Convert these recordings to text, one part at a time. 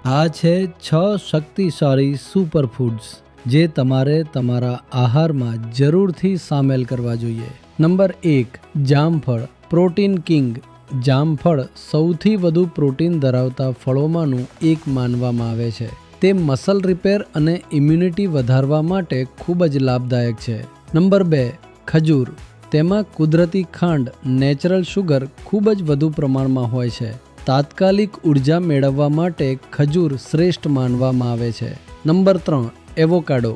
આ છે 6 શક્તિશાળી સુપરફૂડ્સ જે તમારે તમારા આહારમાં જરૂરથી સામેલ કરવા જોઈએ. નંબર 1, જામફળ. Protein king. જામફળ સૌથી વધુ પ્રોટીન ધરાવતા ફળોમાંનું એક માનવામાં આવે છે. તે મસલ રિપેર અને ઇમ્યુનિટી વધારવા માટે ખૂબ જ લાભદાયક છે. નંબર 2, ખજૂર. તેમાં કુદરતી ખાંડ નેચરલ શુગર ખૂબ જ વધુ પ્રમાણમાં હોય છે. તાત્કાલિક ઉર્જા મેળવવા માટે ખજૂર શ્રેષ્ઠ માનવામાં આવે છે. Number 3, avocado.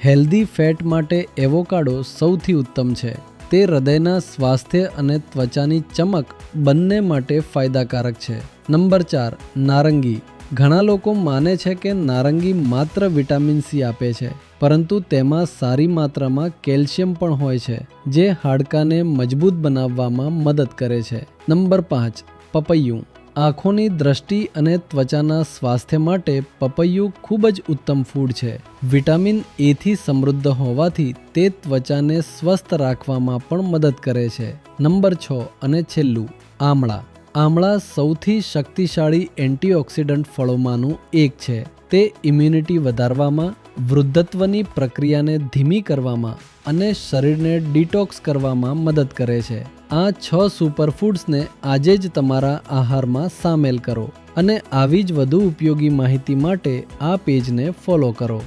હેલ્ધી ફેટ માટે એવોકાડો સૌથી ઉત્તમ છે. તે હૃદયના સ્વાસ્થ્ય અને ત્વચાની ચમક બંને માટે ફાયદાકારક છે. નંબર 4, નારંગી. ઘણા લોકો માને છે કે નારંગી માત્ર વિટામિન સી આપે છે, પરંતુ તેમાં સારી માત્રામાં કેલ્શિયમ પણ હોય છે, જે હાડકાને મજબૂત બનાવવામાં મદદ કરે છે. નંબર 5, પપૈયું. આંખોની દ્રષ્ટિ અને ત્વચાના સ્વાસ્થ્ય માટે પપૈયું ખૂબ જ ઉત્તમ ફૂડ છે. વિટામિન એ થી સમૃદ્ધ હોવાથી તે ત્વચાને સ્વસ્થ રાખવામાં પણ મદદ કરે છે. નંબર 6 અને છેલ્લું, આમળા. આમળા સૌથી શક્તિશાળી એન્ટીઓક્સિડન્ટ ફળોમાંનું એક છે. તે ઇમ્યુનિટી વધારવામાં, વૃદ્ધત્વની પ્રક્રિયાને ધીમી કરવામાં અને શરીરને ડિટોક્સ કરવામાં મદદ કરે છે. આ 6 સુપરફૂડ્સને આજે જ તમારા આહારમાં સામેલ કરો અને આવી જ વધુ ઉપયોગી માહિતી માટે આ પેજને ફોલો કરો.